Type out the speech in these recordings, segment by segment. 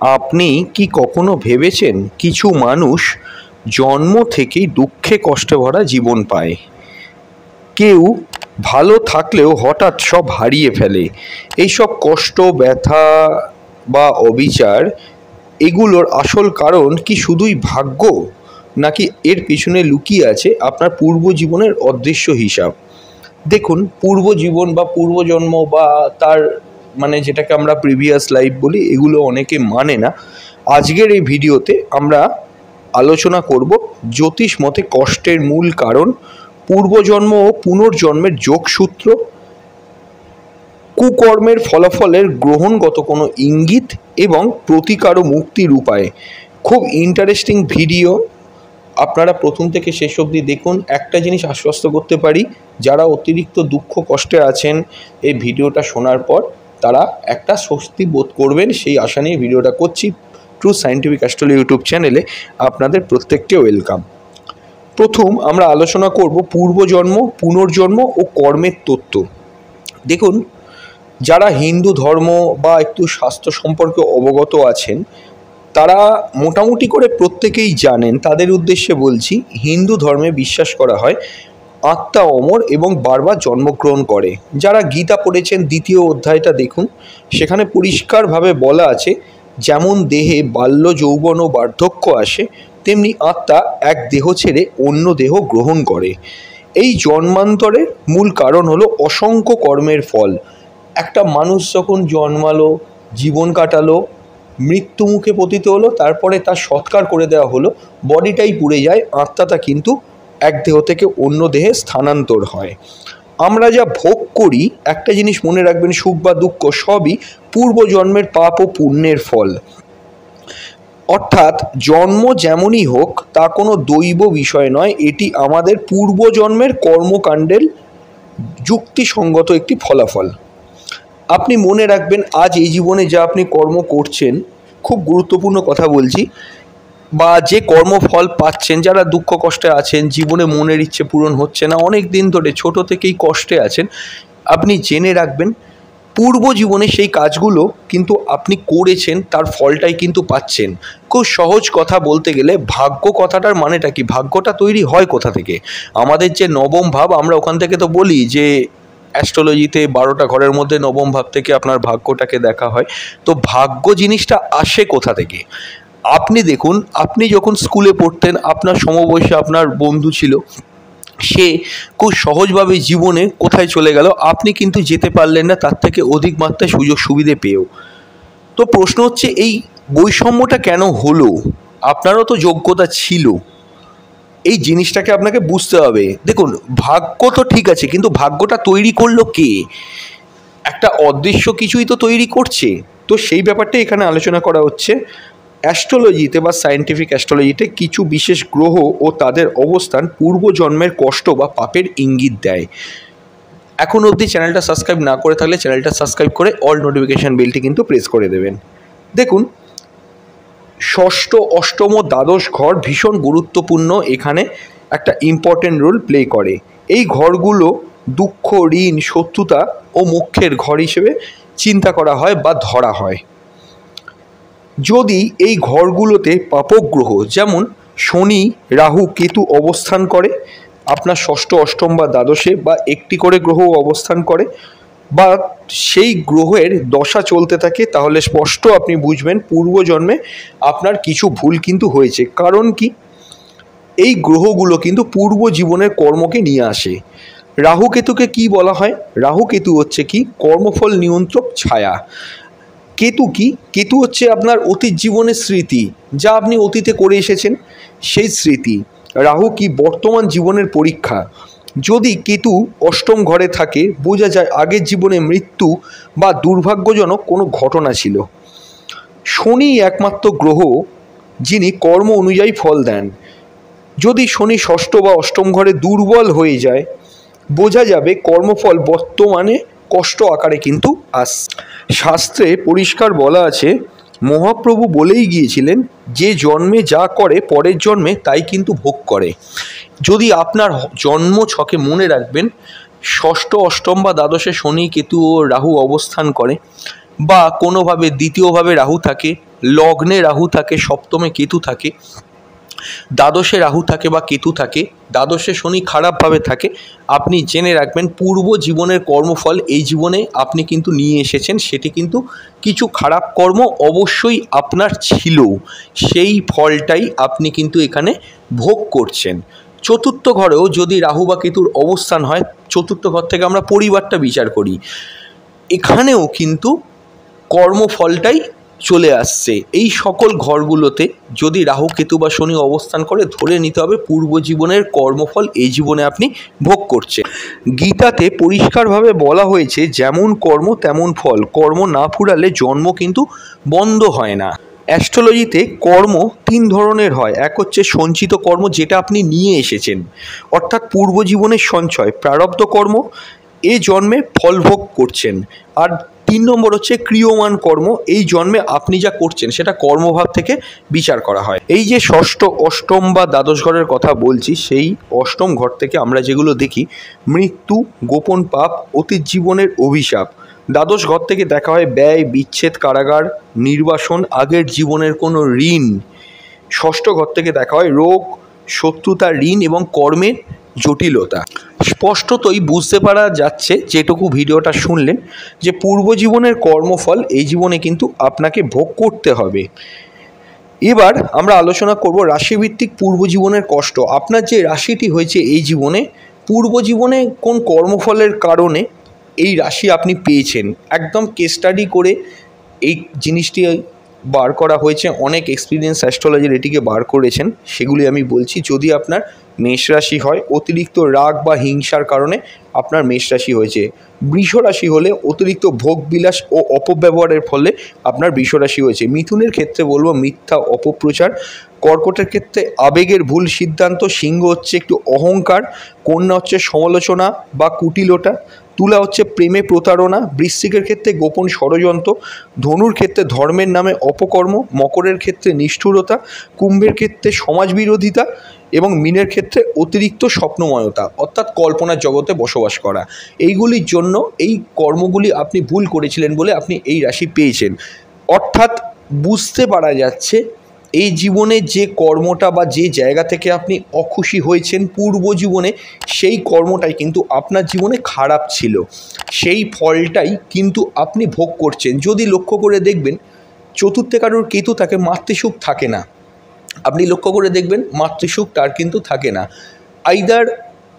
আপনি কি কখনো ভেবেছেন কিছু মানুষ জন্ম থেকেই দুঃখে কষ্টে ভরা জীবন পায়? কেউ ভালো থাকলেও হঠাৎ সব হারিয়ে ফেলে। এইসব কষ্ট, ব্যথা বা অবিচার, এগুলোর আসল কারণ কি শুধুই ভাগ্য, নাকি এর পিছনে লুকিয়ে আছে আপনার পূর্বজীবনের অদৃশ্য হিসাব? দেখুন, পূর্বজীবন বা পূর্বজন্ম বা তার যেটাকে আমরা প্রিভিয়াস লাইফ বলি, এগুলো অনেকে মানে না। আজকের এই ভিডিওতে আমরা আলোচনা করব জ্যোতিষ মতে কষ্টের মূল কারণ, পূর্বজন্ম ও পুনর্জন্মের যোগসূত্র, কুকর্মের ফলাফলের গ্রহণগত কোনো ইঙ্গিত এবং প্রতিকার ও মুক্তির উপায়। খুব ইন্টারেস্টিং ভিডিও, আপনারা প্রথম থেকে শেষ অবধি দেখুন। একটা জিনিস আশ্বস্ত করতে পারি, যারা অতিরিক্ত দুঃখ কষ্টে আছেন এই ভিডিওটা শোনার পর, তারা একটা স্বস্তি বোধ করবেন, সেই আশা নিয়ে ভিডিওটা করছি। ট্রু সায়েন্টিফিক অ্যাস্ট্রোলজি ইউটিউব চ্যানেলে আপনাদের প্রত্যেককে ওয়েলকাম। প্রথম আমরা আলোচনা করব পূর্বজন্ম, পুনর্জন্ম ও কর্মের তত্ত্ব। দেখুন, যারা হিন্দু ধর্ম বা একটু স্বাস্থ্য সম্পর্কে অবগত আছেন, তারা মোটামুটি করে প্রত্যেকেই জানেন। তাদের উদ্দেশ্যে বলছি, হিন্দু ধর্মে বিশ্বাস করা হয় আত্মা অমর এবং বারবার জন্মগ্রহণ করে। যারা গীতা পড়েছেন দ্বিতীয় অধ্যায়টা দেখুন, সেখানে পরিষ্কারভাবে বলা আছে, যেমন দেহে বাল্য, যৌবন ও বার্ধক্য আসে, তেমনি আত্মা এক দেহ ছেড়ে অন্য দেহ গ্রহণ করে। এই জন্মান্তরের মূল কারণ হলো অসংখ্য কর্মের ফল। একটা মানুষ যখন জন্মালো, জীবন কাটালো, মৃত্যু মুখে পতিত হলো, তারপরে তার সৎকার করে দেওয়া হলো, বডিটাই পুড়ে যায়, আত্মাটা কিন্তু এক দেহ থেকে অন্য দেহে স্থানান্তর হয়। আমরা যা ভোগ করি, একটা জিনিস মনে রাখবেন, সুখ বা দুঃখ সবই পূর্বজন্মের পাপ ও পুণ্যের ফল। অর্থাৎ জন্ম যেমনই হোক, তা কোনো দৈব বিষয় নয়, এটি আমাদের পূর্বজন্মের কর্মকাণ্ডের যুক্তিসঙ্গত একটি ফলাফল। আপনি মনে রাখবেন, আজ এই জীবনে যা আপনি কর্ম করছেন, খুব গুরুত্বপূর্ণ কথা বলছি, বা যে কর্মফল পাচ্ছেন, যারা দুঃখ কষ্টে আছেন, জীবনে মনের ইচ্ছে পূরণ হচ্ছে না, অনেক দিন ধরে ছোট থেকেই কষ্টে আছেন, আপনি জেনে রাখবেন পূর্ব জীবনে সেই কাজগুলো কিন্তু আপনি করেছেন, তার ফলটাই কিন্তু পাচ্ছেন। খুব সহজ কথা বলতে গেলে, ভাগ্য কথাটার মানেটা কি? ভাগ্যটা তৈরি হয় কোথা থেকে? আমাদের যে নবম ভাব, আমরা ওখান থেকে তো বলি যে অ্যাস্ট্রোলজিতে 12টা ঘরের মধ্যে নবম ভাব থেকে আপনার ভাগ্যটাকে দেখা হয়। তো ভাগ্য জিনিসটা আসে কোথা থেকে? আপনি দেখুন, আপনি যখন স্কুলে পড়তেন, আপনার সমবয়সী আপনার বন্ধু ছিল, সে খুব সহজভাবে জীবনে কোথায় চলে গেল, আপনি কিন্তু যেতে পারলেন না তার থেকে অধিক মাত্রায় সুযোগ সুবিধে পেয়েও। তো প্রশ্ন হচ্ছে, এই বৈষম্যটা কেন হলো? আপনারও তো যোগ্যতা ছিল, এই জিনিসটাকে আপনাকে বুঝতে হবে। দেখুন, ভাগ্য তো ঠিক আছে, কিন্তু ভাগ্যটা তৈরি করলো কে? একটা অদৃশ্য কিছুই তো তৈরি করছে। তো সেই ব্যাপারটা এখানে আলোচনা করা হচ্ছে। অ্যাস্ট্রোলজিতে বা সায়েন্টিফিক অ্যাস্ট্রোলজিতে কিছু বিশেষ গ্রহ ও তাদের অবস্থান পূর্বজন্মের কষ্ট বা পাপের ইঙ্গিত দেয়। এখন অবধি চ্যানেলটা সাবস্ক্রাইব না করে থাকলে চ্যানেলটা সাবস্ক্রাইব করে অল নোটিফিকেশান বেলটি কিন্তু প্রেস করে দেবেন। দেখুন, ষষ্ঠ, অষ্টম ও দ্বাদশ ঘর ভীষণ গুরুত্বপূর্ণ, এখানে একটা ইম্পর্টেন্ট রোল প্লে করে। এই ঘরগুলো দুঃখ, ঋণ, শত্রুতা ও মোক্ষের ঘর হিসেবে চিন্তা করা হয় বা ধরা হয়। যদি এই ঘরগুলোতে পাপগ্রহ যেমন শনি, রাহু, কেতু অবস্থান করে, আপনার ষষ্ঠ, অষ্টম বা দ্বাদশে, বা একটি করে গ্রহ অবস্থান করে, বা সেই গ্রহের দশা চলতে থাকে, তাহলে স্পষ্ট আপনি বুঝবেন পূর্বজন্মে আপনার কিছু ভুল কিন্তু হয়েছে। কারণ কি? এই গ্রহগুলো কিন্তু পূর্ব জীবনের কর্মকে নিয়ে আসে। রাহু কেতুকে কি বলা হয়? রাহু কেতু হচ্ছে কি? কর্মফল নিয়ন্ত্রক ছায়া। কেতু কি? কেতু হচ্ছে আপনার অতীত জীবনের স্মৃতি, যা আপনি অতীতে করে এসেছেন, সেই স্মৃতি। রাহু কি? বর্তমান জীবনের পরীক্ষা। যদি কেতু অষ্টম ঘরে থাকে, বোঝা যায় আগের জীবনে মৃত্যু বা দুর্ভাগ্যজনক কোনো ঘটনা ছিল। শনি একমাত্র গ্রহ যিনি কর্ম অনুযায়ী ফল দেন। যদি শনি ষষ্ঠ বা অষ্টম ঘরে দুর্বল হয়ে যায়, বোঝা যাবে কর্মফল বর্তমানে কষ্ট আকারে কিন্তু শাস্ত্রে পরিষ্কার বলা আছে, মহাপ্রভু বলেই গিয়েছিলেন, যে জন্মে যা করে পরের জন্মে তাই কিন্তু ভোগ করে। যদি আপনার জন্ম ছকে মনে রাখবেন, ষষ্ঠ, অষ্টম বা দ্বাদশে শনি, কেতু ও রাহু অবস্থান করে, বা কোনোভাবে দ্বিতীয়ভাবে রাহু থাকে, লগ্নে রাহু থাকে, সপ্তমে কেতু থাকে, দ্বাদশে রাহু থাকে বা কেতু থাকে, দ্বাদশে শনি খারাপভাবে থাকে, আপনি জেনে রাখবেন পূর্ব জীবনের কর্মফল এই জীবনে আপনি কিন্তু নিয়ে এসেছেন। সেটি কিন্তু কিছু খারাপ কর্ম অবশ্যই আপনার ছিল, সেই ফলটাই আপনি কিন্তু এখানে ভোগ করছেন। চতুর্থ ঘরেও যদি রাহু বা কেতুর অবস্থান হয়, চতুর্থ ঘর থেকে আমরা পরিবারটা বিচার করি, এখানেও কিন্তু কর্মফলটাই চলে আসছে। এই সকল ঘরগুলোতে যদি রাহু কেতু বা শনি অবস্থান করে, ধরে নিতে হবে পূর্ব জীবনের কর্মফল এই জীবনে আপনি ভোগ করছেন। গীতাতে পরিষ্কারভাবে বলা হয়েছে, যেমন কর্ম তেমন ফল, কর্ম না ফুরালে জন্ম কিন্তু বন্ধ হয় না। অ্যাস্ট্রোলজিতে কর্ম তিন ধরনের হয়। এক হচ্ছে সঞ্চিত কর্ম, যেটা আপনি নিয়ে এসেছেন, অর্থাৎ পূর্ব জীবনের সঞ্চয়, প্রারব্ধ কর্ম, এ জন্মে ফলভোগ করছেন। আর 3 নম্বর হচ্ছে ক্রিয়মান কর্ম, এই জন্মে আপনি যা করছেন সেটা কর্মভাব থেকে বিচার করা হয়। এই যে ষষ্ঠ, অষ্টম বা দ্বাদশ ঘরের কথা বলছি, সেই অষ্টম ঘর থেকে আমরা যেগুলো দেখি, মৃত্যু, গোপন পাপ, অতীত জীবনের অভিশাপ। দ্বাদশ ঘর থেকে দেখা হয় ব্যয়, বিচ্ছেদ, কারাগার, নির্বাসন, আগের জীবনের কোনো ঋণ। ষষ্ঠ ঘর থেকে দেখা হয় রোগ, শত্রুতা, ঋণ এবং কর্মের জটিলতা। স্পষ্টতই বুঝতে পারা যাচ্ছে, যেটুকু ভিডিওটা শুনলেন, যে পূর্ব জীবনের কর্মফল এই জীবনে কিন্তু আপনাকে ভোগ করতে হবে। এবার আমরা আলোচনা করব রাশিভিত্তিক পূর্ব জীবনের কষ্ট। আপনার যে রাশিটি হয়েছে এই জীবনে, পূর্ব জীবনে কোন কর্মফলের কারণে এই রাশি আপনি পেয়েছেন, একদম কেস স্টাডি করে এই জিনিসটি বার করা হয়েছে। অনেক এক্সপিরিয়েন্স অ্যাস্ট্রোলজার এটিকে বার করেছেন, সেগুলি আমি বলছি। যদি আপনার মেষ রাশি হয়, অতিরিক্ত রাগ বা হিংসার কারণে আপনার মেষ রাশি হয়েছে। বৃষ রাশি হলে অতিরিক্ত ভোগবিলাস ও অপব্যবহারের ফলে আপনার বৃষ রাশি হয়েছে। মিথুনের ক্ষেত্রে বলবো মিথ্যা অপপ্রচার। কর্কটের ক্ষেত্রে আবেগের ভুল সিদ্ধান্ত। সিংহ হচ্ছে একটু অহংকার। কন্যা হচ্ছে সমালোচনা বা কুটিলতা। তুলা হচ্ছে প্রেমে প্রতারণা। বৃশ্চিকের ক্ষেত্রে গোপন ষড়যন্ত্র। ধনুর ক্ষেত্রে ধর্মের নামে অপকর্ম। মকরের ক্ষেত্রে নিষ্ঠুরতা। কুম্ভের ক্ষেত্রে সমাজবিরোধিতা এবং মীনের ক্ষেত্রে অতিরিক্ত স্বপ্নময়তা, অর্থাৎ কল্পনার জগতে বসবাস করা। এইগুলির জন্য এই কর্মগুলি আপনি ভুল করেছিলেন বলে আপনি এই রাশি পেয়েছেন। অর্থাৎ বুঝতে পারা যাচ্ছে এই জীবনে যে কর্মটা বা যে জায়গা থেকে আপনি অখুশি হয়েছেন পূর্ব জীবনে, সেই কর্মটাই কিন্তু আপনার জীবনে খারাপ ছিল, সেই ফলটাই কিন্তু আপনি ভোগ করছেন। যদি লক্ষ্য করে দেখবেন, চতুর্থে কারোর কেতু থাকে, মাতৃসুখ থাকে না। আপনি লক্ষ্য করে দেখবেন মাতৃসুখ তার কিন্তু থাকে না। আইদার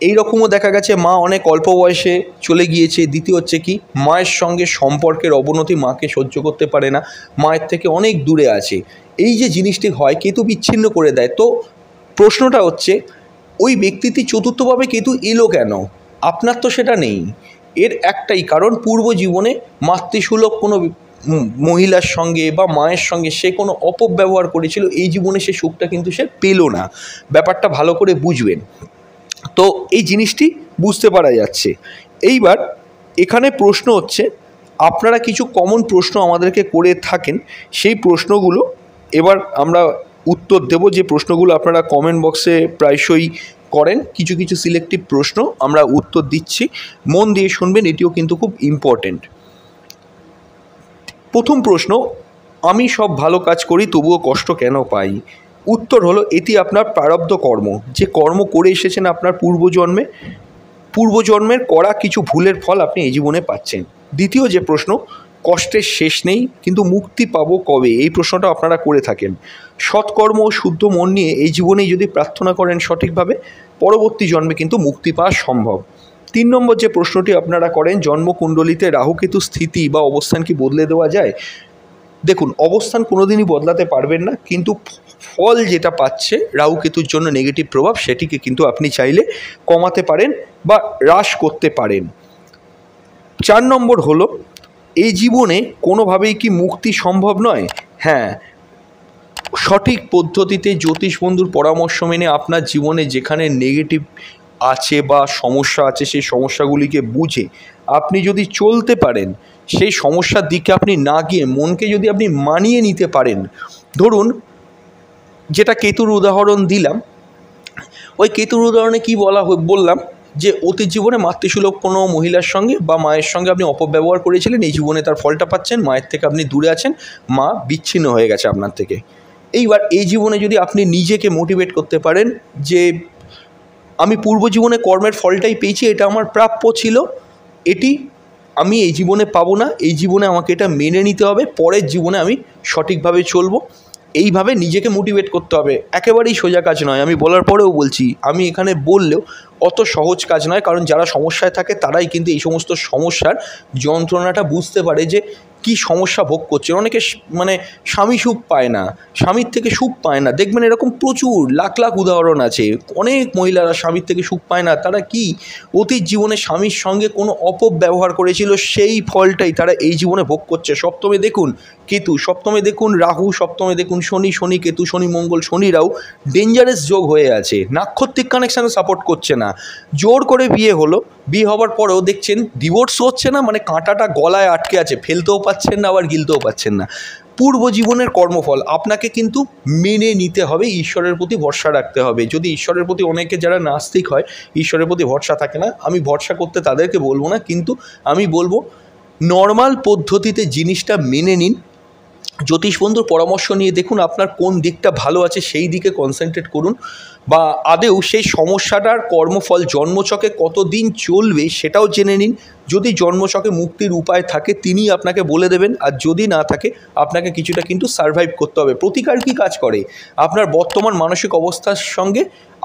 এইরকমও দেখা গেছে মা অনেক অল্প বয়সে চলে গিয়েছে। দ্বিতীয় হচ্ছে কি, মায়ের সঙ্গে সম্পর্কের অবনতি, মাকে সহ্য করতে পারে না, মায়ের থেকে অনেক দূরে আছে। এই যে জিনিসটি হয়, কেতু বিচ্ছিন্ন করে দেয়। তো প্রশ্নটা হচ্ছে, ওই ব্যক্তিটি চতুর্থভাবে কেতু এলো কেন? আপনার তো সেটা নেই। এর একটাই কারণ, পূর্ব জীবনে মাতৃসুলভ কোনো মহিলার সঙ্গে বা মায়ের সঙ্গে সে কোনো অপব্যবহার করেছিল, এই জীবনে সে সুখটা কিন্তু সে পেল না। ব্যাপারটা ভালো করে বুঝবেন। তো এই জিনিসটি বুঝতে পারা যাচ্ছে। এইবার এখানে প্রশ্ন হচ্ছে, আপনারা কিছু কমন প্রশ্ন আমাদেরকে করে থাকেন, সেই প্রশ্নগুলো এবার আমরা উত্তর দেব। যে প্রশ্নগুলো আপনারা কমেন্ট বক্সে প্রায়শই করেন, কিছু কিছু সিলেক্টিভ প্রশ্ন আমরা উত্তর দিচ্ছি, মন দিয়ে শুনবেন, এটিও কিন্তু খুব ইম্পর্টেন্ট। প্রথম প্রশ্ন, আমি সব ভালো কাজ করি তবুও কষ্ট কেন পাই? উত্তর হলো, এটি আপনার প্রারব্ধ কর্ম, যে কর্ম করে এসেছেন আপনার পূর্বজন্মের করা কিছু ভুলের ফল আপনি এই জীবনে পাচ্ছেন। দ্বিতীয় যে প্রশ্ন, কষ্টের শেষ নেই কিন্তু মুক্তি পাবো কবে? এই প্রশ্নটা আপনারা করে থাকেন। সৎকর্ম ও শুদ্ধ মন নিয়ে এই জীবনেই যদি প্রার্থনা করেন সঠিকভাবে, পরবর্তী জন্মে কিন্তু মুক্তি পাওয়া সম্ভব। 3 নম্বর যে প্রশ্নটি আপনারা করেন, জন্মকুণ্ডলিতে রাহুকেতু স্থিতি বা অবস্থান কি বদলে দেওয়া যায়? দেখুন, অবস্থান কোনোদিনই বদলাতে পারবেন না, কিন্তু ফল যেটা পাচ্ছে রাহুকেতুর জন্য নেগেটিভ প্রভাব, সেটিকে কিন্তু আপনি চাইলে কমাতে পারেন বা হ্রাস করতে পারেন। 4 নম্বর হলো, এই জীবনে কোনোভাবেই কি মুক্তি সম্ভব নয়? হ্যাঁ, সঠিক পদ্ধতিতে জ্যোতিষ বন্ধুর পরামর্শ মেনে আপনার জীবনে যেখানে নেগেটিভ আছে বা সমস্যা আছে, সেই সমস্যাগুলিকে বুঝে আপনি যদি চলতে পারেন, সেই সমস্যার দিকে আপনি না গিয়ে মনকে যদি আপনি মানিয়ে নিতে পারেন। ধরুন, যেটা কেতুর উদাহরণ দিলাম, ওই কেতুর উদাহরণে কি বললাম, যে অতীত জীবনে মাতৃসুলভ কোনো মহিলার সঙ্গে বা মায়ের সঙ্গে আপনি অপব্যবহার করেছিলেন, এই জীবনে তার ফলটা পাচ্ছেন, মায়ের থেকে আপনি দূরে আছেন, মা বিচ্ছিন্ন হয়ে গেছে আপনার থেকে। এইবার এই জীবনে যদি আপনি নিজেকে মোটিভেট করতে পারেন যে আমি পূর্ব জীবনে কর্মের ফলটাই পেয়েছি, এটা আমার প্রাপ্য ছিল, এটি আমি এই জীবনে পাবো না, এই জীবনে আমাকে এটা মেনে নিতে হবে, পরের জীবনে আমি সঠিকভাবে চলবো, এইভাবে নিজেকে মোটিভেট করতে হবে। একেবারেই সোজা কাজ নয়, আমি বলার পরেও বলছি, আমি এখানে বললেও অত সহজ কাজ নয়, কারণ যারা সমস্যায় থাকে তারাই কিন্তু এই সমস্ত সমস্যার যন্ত্রণাটা বুঝতে পারে যে কি সমস্যা ভোগ করছে। অনেকে মানে স্বামী সুখ পায় না, স্বামীর থেকে সুখ পায় না, দেখবেন এরকম প্রচুর লাখ লাখ উদাহরণ আছে। অনেক মহিলারা স্বামীর থেকে সুখ পায় না, তারা কি অতীত জীবনে স্বামীর সঙ্গে কোনো অপব্যবহার করেছিল, সেই ফলটাই তারা এই জীবনে ভোগ করছে। সপ্তমে দেখুন কেতু, সপ্তমে দেখুন রাহু, সপ্তমে দেখুন শনি, শনি কেতু, শনি মঙ্গল, শনি রাহু ডেঞ্জারাস যোগ হয়ে আছে, নাক্ষত্রিক কানেকশানে সাপোর্ট করছে না। জোর করে বিয়ে হলো, বিয়ে হওয়ার পরেও দেখছেন ডিভোর্স হচ্ছে না, মানে কাঁটাটা গলায় আটকে আছে, ফেলতেও পাচ্ছেন না আবার গিলতেও পাচ্ছেন না। পূর্ব জীবনের কর্মফল আপনাকে কিন্তু মেনে নিতে হবে, ঈশ্বরের প্রতি ভরসা রাখতে হবে। যদি ঈশ্বরের প্রতি, অনেকে যারা নাস্তিক হয় ঈশ্বরের প্রতি ভরসা থাকে না, আমি ভরসা করতে তাদেরকে বলবো না, কিন্তু আমি বলবো নর্মাল পদ্ধতিতে জিনিসটা মেনে নিন। জ্যোতিষ বন্ধুর পরামর্শ নিয়ে দেখুন আপনার কোন দিকটা ভালো আছে, সেই দিকে কনসেন্ট্রেট করুন, বা আদেও সেই সমস্যাটার কর্মফল জন্মছকে কতদিন চলবে সেটাও জেনে নিন। যদি জন্মছকে মুক্তির উপায় থাকে তিনি আপনাকে বলে দেবেন, আর যদি না থাকে আপনাকে কিছুটা কিন্তু সারভাইভ করতে হবে। প্রতিকার কী কাজ করে? আপনার বর্তমান মানসিক অবস্থার সঙ্গে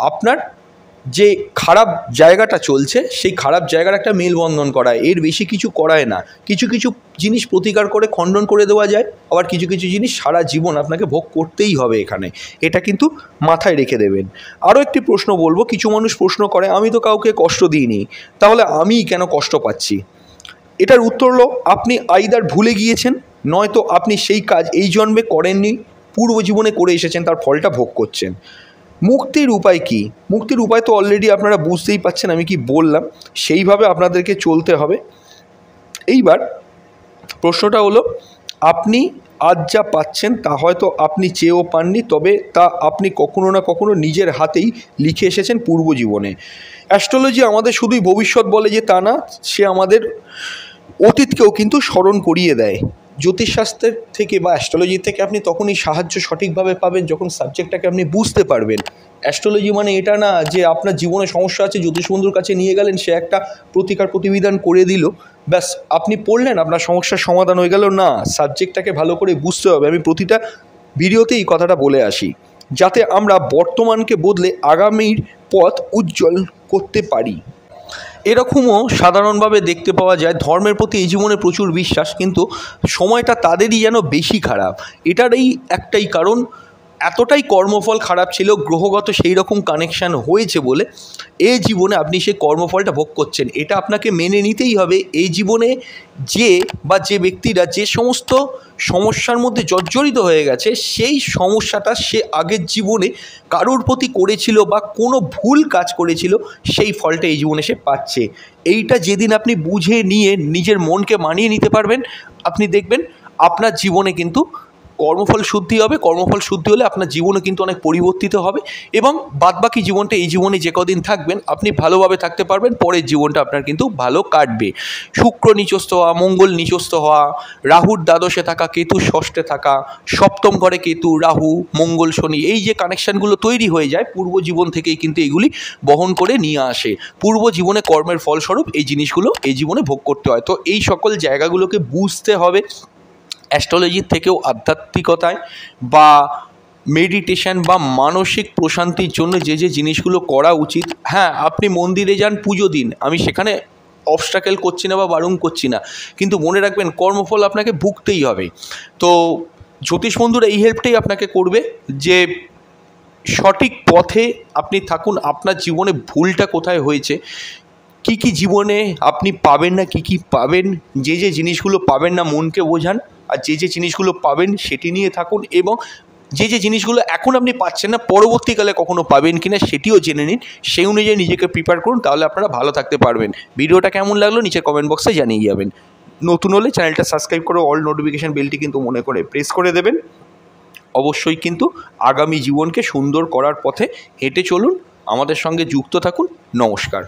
আপনার যে খারাপ জায়গাটা চলছে সেই খারাপ জায়গার একটা মেলবন্ধন করায়, এর বেশি কিছু করায় না। কিছু কিছু জিনিস প্রতিকার করে খণ্ডন করে দেওয়া যায়, আবার কিছু কিছু জিনিস সারা জীবন আপনাকে ভোগ করতেই হবে এখানে, এটা কিন্তু মাথায় রেখে দেবেন। আরও একটি প্রশ্ন বলবো, কিছু মানুষ প্রশ্ন করে আমি তো কাউকে কষ্ট দিইনি, তাহলে আমি কেন কষ্ট পাচ্ছি? এটার উত্তর হলো আপনি আইদার ভুলে গিয়েছেন, নয়তো আপনি সেই কাজ এই জন্মে করেননি, পূর্ব জীবনে করে এসেছেন, তার ফলটা ভোগ করছেন। মুক্তির উপায় কি? মুক্তির উপায় তো অলরেডি আপনারা বুঝতেই পাচ্ছেন আমি কি বললাম, সেইভাবে আপনাদেরকে চলতে হবে। এইবার প্রশ্নটা হলো, আপনি আজ যা পাচ্ছেন তা হয়তো আপনি চেয়েও পাননি, তবে তা আপনি কখনো না কখনো নিজের হাতেই লিখে এসেছেন পূর্ব জীবনে। অ্যাস্ট্রোলজি আমাদের শুধুই ভবিষ্যৎ বলে যে তা না, সে আমাদের অতীতকেও কিন্তু স্মরণ করিয়ে দেয়। জ্যোতিষশাস্ত্রের থেকে বা অ্যাস্ট্রোলজি থেকে আপনি তখনই সাহায্য সঠিকভাবে পাবেন যখন সাবজেক্টটাকে আপনি বুঝতে পারবেন। অ্যাস্ট্রোলজি মানে এটা না যে আপনার জীবনে সমস্যা আছে, জ্যোতিষ বন্ধুর কাছে নিয়ে গেলেন, সে একটা প্রতিকার প্রতিবিধান করে দিল, ব্যাস আপনি পড়লেন, আপনার সমস্যার সমাধান হয়ে গেল। না, সাবজেক্টটাকে ভালো করে বুঝতে হবে। আমি প্রতিটা ভিডিওতে এই কথাটা বলে আসি, যাতে আমরা বর্তমানকে বদলে আগামীর পথ উজ্জ্বল করতে পারি। এরকমও সাধারণভাবে দেখতে পাওয়া যায়, ধর্মের প্রতি এই জীবনে প্রচুর বিশ্বাস, কিন্তু সময়টা তাদেরই যেন বেশি খারাপ। এটারই একটাই কারণ, এতটাই কর্মফল খারাপ ছিল, গ্রহগত সেই রকম কানেকশান হয়েছে বলে এই জীবনে আপনি সেই কর্মফলটা ভোগ করছেন। এটা আপনাকে মেনে নিতেই হবে। এই জীবনে যে ব্যক্তিরা যে সমস্ত সমস্যার মধ্যে জর্জরিত হয়ে গেছে, সেই সমস্যাটা সে আগের জীবনে কারোর প্রতি করেছিল বা কোনো ভুল কাজ করেছিল, সেই ফলটা এই জীবনে সে পাচ্ছে। এইটা যেদিন আপনি বুঝে নিয়ে নিজের মনকে মানিয়ে নিতে পারবেন, আপনি দেখবেন আপনার জীবনে কিন্তু কর্মফল শুদ্ধি হবে। কর্মফল শুদ্ধি হলে আপনার জীবনও কিন্তু অনেক পরিবর্তিত হবে, এবং বাদবাকি জীবনটা, এই জীবনে যে কদিন থাকবেন আপনি ভালোভাবে থাকতে পারবেন, পরের জীবনটা আপনার কিন্তু ভালো কাটবে। শুক্র নিচস্থ হওয়া, মঙ্গল নিচস্থ হওয়া, রাহুর দ্বাদশে থাকা, কেতু ষষ্ঠে থাকা, সপ্তম ঘরে কেতু, রাহু, মঙ্গল, শনি, এই যে কানেকশানগুলো তৈরি হয়ে যায় পূর্ব জীবন থেকেই কিন্তু এগুলি বহন করে নিয়ে আসে। পূর্ব জীবনে কর্মের ফলস্বরূপ এই জিনিসগুলো এই জীবনে ভোগ করতে হয়। তো এই সকল জায়গাগুলোকে বুঝতে হবে। অ্যাস্ট্রোলজির থেকেও আধ্যাত্মিকতায় বা মেডিটেশন বা মানসিক প্রশান্তির জন্য যে যে জিনিসগুলো করা উচিত, হ্যাঁ আপনি মন্দিরে যান, পুজো দিন, আমি সেখানে অবস্ট্রাকেল করছি না বা বারণ করছি না, কিন্তু মনে রাখবেন কর্মফল আপনাকে ভুগতেই হবে। তো জ্যোতিষ বন্ধুরা এই হেল্পটাই আপনাকে করবে যে সঠিক পথে আপনি থাকুন। আপনার জীবনে ভুলটা কোথায় হয়েছে, কি কি জীবনে আপনি পাবেন না, কি কি পাবেন, যে যে জিনিসগুলো পাবেন না মনকে বোঝান, আর যে যে জিনিসগুলো পাবেন সেটি নিয়ে থাকুন, এবং যে যে জিনিসগুলো এখন আপনি পাচ্ছেন না পরবর্তীকালে কখনো পাবেন কিনা সেটিও জেনে নিন, সেই অনুযায়ী নিজেকে প্রিপেয়ার করুন, তাহলে আপনারা ভালো থাকতে পারবেন। ভিডিওটা কেমন লাগলো নিচে কমেন্ট বক্সে জানিয়ে যাবেন। নতুন হলে চ্যানেলটা সাবস্ক্রাইব করে অল নোটিফিকেশান বেলটি কিন্তু মনে করে প্রেস করে দেবেন। অবশ্যই কিন্তু আগামী জীবনকে সুন্দর করার পথে হেঁটে চলুন, আমাদের সঙ্গে যুক্ত থাকুন। নমস্কার।